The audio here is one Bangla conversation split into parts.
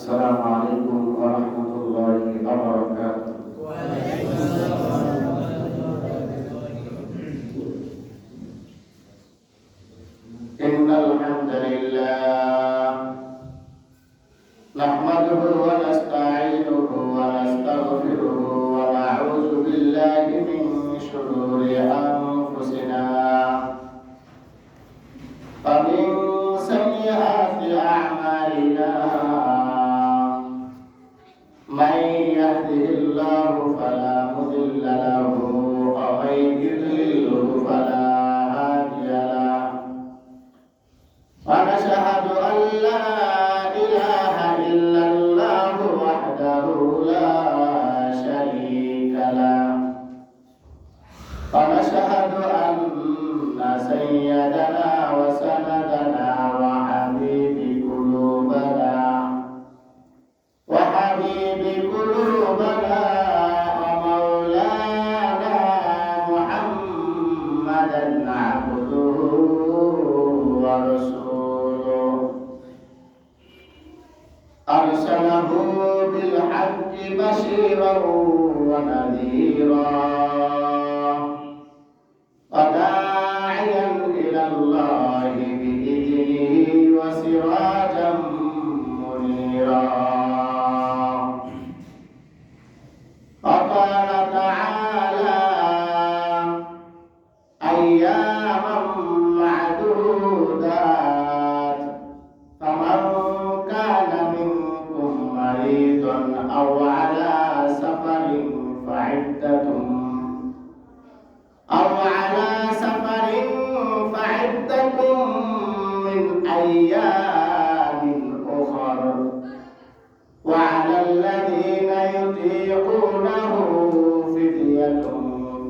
السلام عليكم ورحمة الله وبركاته. وعليكم السلام ورحمة الله إن الحمد لله نحمده ونستعينه ونستغفره ونعوذ بالله من شرور أنفسنا ومن سيئات أعمالنا من يهده الله فلا مضل له ومن يضلل فلا هادي له ونشهد أن لا إله إلا الله وحده لا شريك له ونشهد أن سيدنا وسندنا وحبيب قلوبنا ومولانا محمدا عبده ورسوله أرسله بالحق بشيرا ونذيرا وداعيا إلى الله بإذنه وسراجا منيرا وقال تعالى أياما معدودات فمن كان منكم مريضا أو على سفر فعدة من أيام أخر وعلى الذين يطيقونه فدية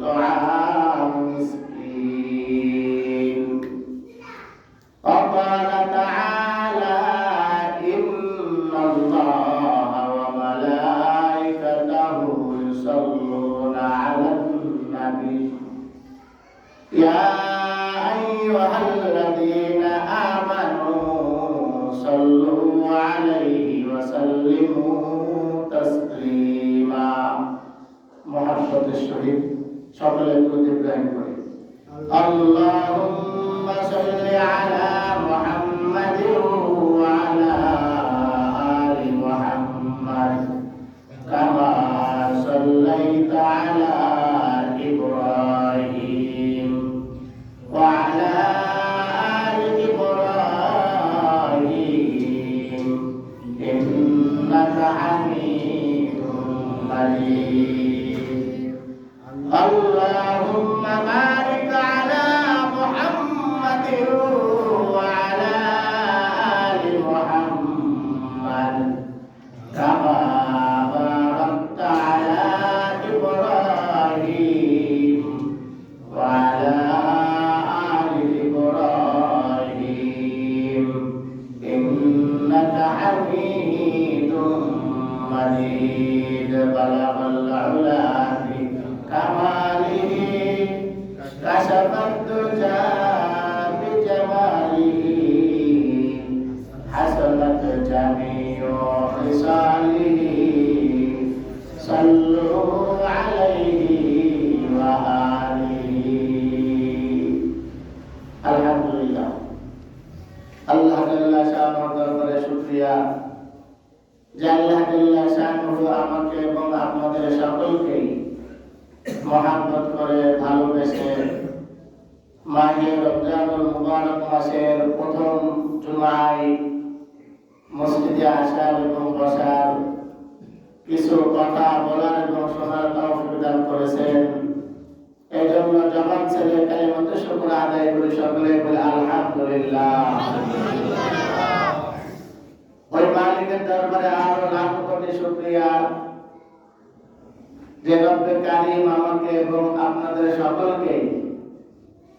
طعام مسكين وقال تعالى إن الله وملائكته يصلون على النبي يا أيها الذين آمنوا صلوا عليه وسلموا تسليما محبة الشهيد شكرا لكم إبراهيم اللهم صل على محمد وعلى آل محمد كما صليت على إبراهيم وعلى آل إبراهيم إنك حميد مجيد اللهم بارك على محمد وعلى آل محمد كما باركت على إبراهيم وعلى آل إبراهيم إنك حميد مجيد بلغ العلا في كماله كشف الدجى بجماله حسنت جميع خصاله صلوا عليه وآله আলহামদুলিল্লাহ আল্লাহ জাল্লা শাআনুর দরবারে শুকরিয়া যে আল্লাহ জাল্লা শাআনুহু আমাকে এবং আপনাদের সকলকেই মহব্বত করে ভালোবেসে মাহে রমজানুল মুবারক মাসের প্রথম জুমায় মসজিদে আসার এবং বসার কিছু কথা বলার এবং শোনার তৌফিক দান করেছেন। এই জন্য জবান ছেড়ে কালিমাতুল শুকর আদায় করে সকলে বলে আলহামদুলিল্লাহ। ওই মালিকের দরবারে আরো লাখ কোটি শুকরিয়া যে রব্বে কারীম আমাকে এবং আপনাদের সকলকে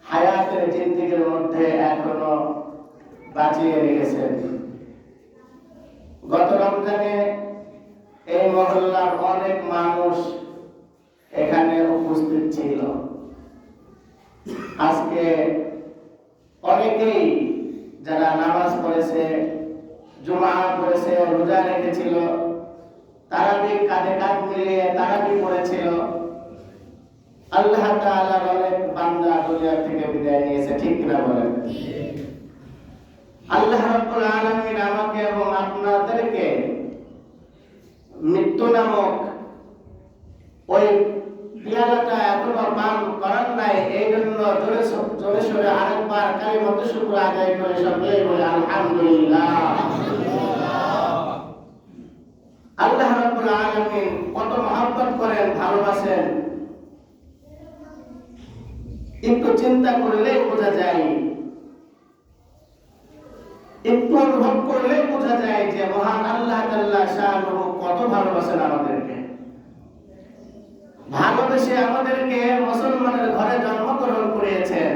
হায়াতের জিন্দেগীর মধ্যে এখনো বাঁচিয়ে রেখেছেন। গত রমজানে এই মহল্লার অনেক মানুষ এখানে উপস্থিত ছিল। আজকে অনেকেই যারা নামাজ পড়েছে, জুমা পড়েছে, রোজা রেখে হয়েছিল, তারাবি কাঁধে কাঁধ মিলিয়ে তারাবি পড়েছিল। আল্লাহ তাআলার অনেক বান্দা দুনিয়া থেকে বিদায় নিয়েছে, ঠিক কিনা বলেন? আল্লাহ রাব্বুল আলামিন আমাকে এবং আপনাদেরকে মৃত্যু নামক ওই পিয়ালাটা এখনো পান করার নাই, এই জন্য জোরে সোরে আরেকবার কালিমাতুশ শুকর আদায় করে সকলেই বলে আলহামদুলিল্লাহ। আল্লাহ রাব্বুল আলামিন কত মহব্বত করেন, ভালোবাসেন, একটু চিন্তা করলেই বোঝা যায়, একটু অনুভব করলেই বোঝা যায় যে মহান আল্লাহ তাআলা শানুহু কত ভালোবাসেন আমাদেরকে। ভালোবেসে আমাদেরকে মুসলমানের ঘরে জন্মগ্রহণ করিয়েছেন।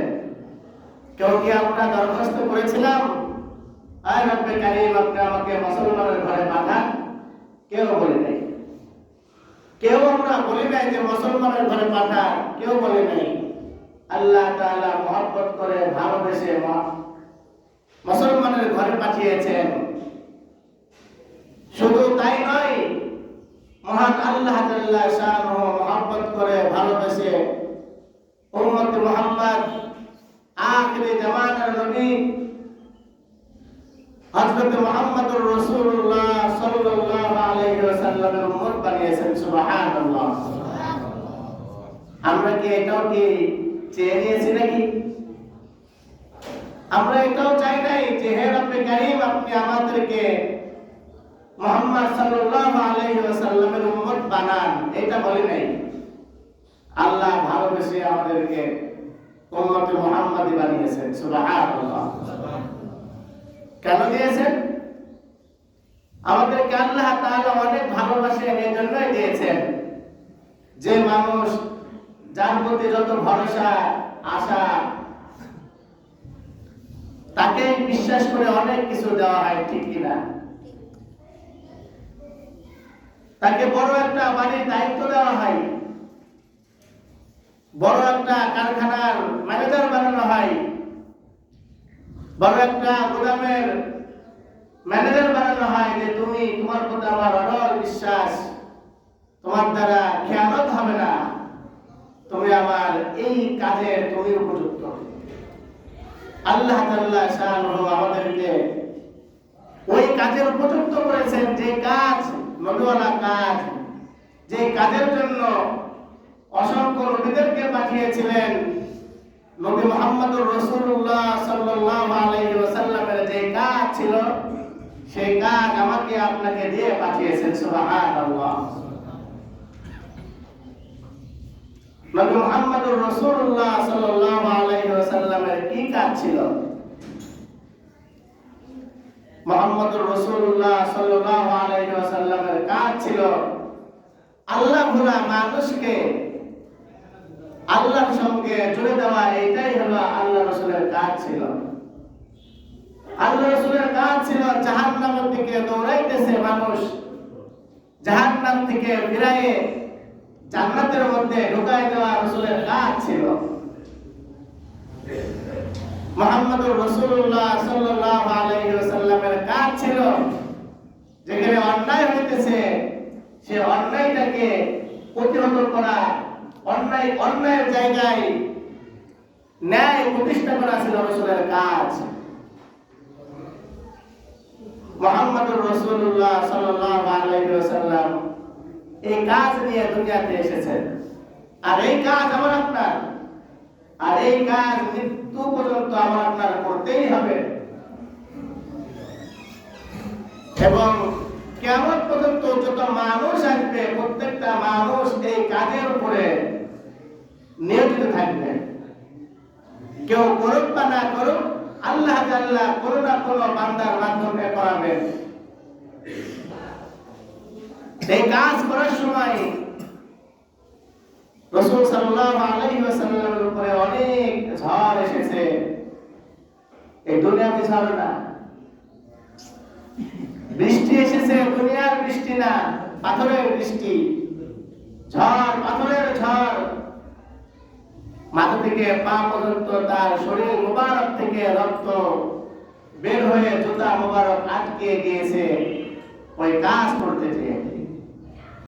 কেউ কি আমরা দরখাস্ত করেছিলাম, আয় রব্বে কারীম আপনি আমাকে মুসলমানের ঘরে পাঠান? কেউ বলে নাই। কেউ আমরা বলি নাই যে মুসলমানের ঘরে পাঠান, কেউ বলে নাই। আল্লাহ তাআলা মহব্বত করে ভালোবেসে মুসলমানের ঘরে পাঠিয়েছেন। শুধু তাই নয়, মহান আল্লাহ তাআলা শানুহু মহব্বত করে ভালোবেসে উম্মত মুহাম্মদ আখিরি জামানার নবী হযরত মুহাম্মদুর রাসূলুল্লাহ সাল্লাল্লাহু আলাইহি ওয়াসাল্লামের উম্মত বানিয়েছেন। সুবহানাল্লাহ। আমরা কি এটাও কি চেয়ে নিয়েছি নাকি? আমরা এটাও চাই নাই যে হে রব্বে কারীম আপনি আমাদেরকে মুহাম্মদ সাল্লাল্লাহু আলাইহি ওয়াসাল্লামের উম্মত বানান, এটা বলি নাই। আল্লাহ ভালোবেসে আমাদেরকে উম্মতে মুহাম্মাদি বানিয়েছেন। সুবহানাল্লাহ। কেন দিয়েছেন? আমাদেরকে আল্লাহ তাআলা অনেক ভালোবাসেন, এজন্যই দিয়েছেন। যে মানুষ যার প্রতি যত ভরসা আশা, তাকে বিশ্বাস করে অনেক কিছু দেওয়া হয়, ঠিক কিনা? তাকে বড় একটা বাড়ির দায়িত্ব দেওয়া হয়, বড় একটা কারখানার ম্যানেজার বানানো হয়, বড় একটা গোদামের ম্যানেজার বানানো হয় যে তুমি, তোমার প্রতি আমার অটল বিশ্বাস, তোমার দ্বারা খেয়ানত হবে না, তুমি আমার এই কাজের তুমি উপযুক্ত। আল্লাহ তাআলা শানুহু আমাদেরকে ওই কাজের উপযুক্ত করেছেন, যে কাজ নবীওয়ালা কাজ, যে কাজের জন্য অসংখ্য নবীদেরকে পাঠিয়েছিলেন। নবী মুহাম্মদুর রাসূলুল্লাহ সাল্লাল্লাহু আলাইহি ওয়াসাল্লামের যে কাজ ছিল, সেই কাজ আমাকে আপনাকে দিয়ে পাঠিয়েছেন। সুবহানাল্লাহ। নবী মুহাম্মদুর রাসূলুল্লাহ সাল্লাল্লাহু আলাইহি ওয়াসাল্লামের কি কাজ ছিল? মুহাম্মদুর রাসূলুল্লাহ সাল্লাল্লাহু আলাইহি ওয়াসাল্লামের কাজ ছিল আল্লাহ ভোলা মানুষকে আল্লাহর সঙ্গে জুড়ে দেওয়া। এটাই হলো আল্লাহ রাসূলের কাজ ছিল। আল্লাহ রাসূলের কাজ ছিল জাহান্নামের দিকে দৌড়াইতেছে মানুষ, জাহান্নাম থেকে ফিরায়ে জান্নাতের মধ্যে ঢুকাই দেওয়া রাসূলের কাজ ছিল। মুহাম্মদুর রাসূলুল্লাহ সাল্লাল্লাহু আলাইহি ওয়াসাল্লামের কাজ ছিল যেখানে অন্যায় হইতেছে সে অন্যায়টাকে প্রতিহত করা, অন্যায়ের জায়গায় ন্যায় প্রতিষ্ঠা করা ছিল রাসূলের কাজ। মুহাম্মদুর রাসূলুল্লাহ সাল্লাল্লাহু আলাইহি ওয়াসাল্লাম এই কাজ নিয়ে দুনিয়াতে এসেছেন। আর এই কাজ আমার আপনার, আর এই কাজ মৃত্যু পর্যন্ত আমার আপনার করতেই হবে। এবং কিয়ামত পর্যন্ত যত মানুষ আসবে, প্রত্যেকটা মানুষ এই কাজের উপরে নিয়োজিত থাকবে। কেউ করুক বা না করুক, আল্লাহ তাআলা কোনো না কোনো বান্দার মাধ্যমে করাবেন। এই কাজ করার সময় রাসূল সাল্লাল্লাহু আলাইহি ওয়াসাল্লামের উপরে অনেক ঝড় এসেছে। এই দুনিয়াতে ঝড় না, বৃষ্টি এসেছে, দুনিয়ার বৃষ্টি না, পাথরের বৃষ্টি, ঝড়, পাথরের ঝড়। মাথা থেকে পা পর্যন্ত তার শরীর মুবারক থেকে রক্ত বের হয়ে জুতা মুবারক আটকে গিয়েছে। ওই কাজ করতে যে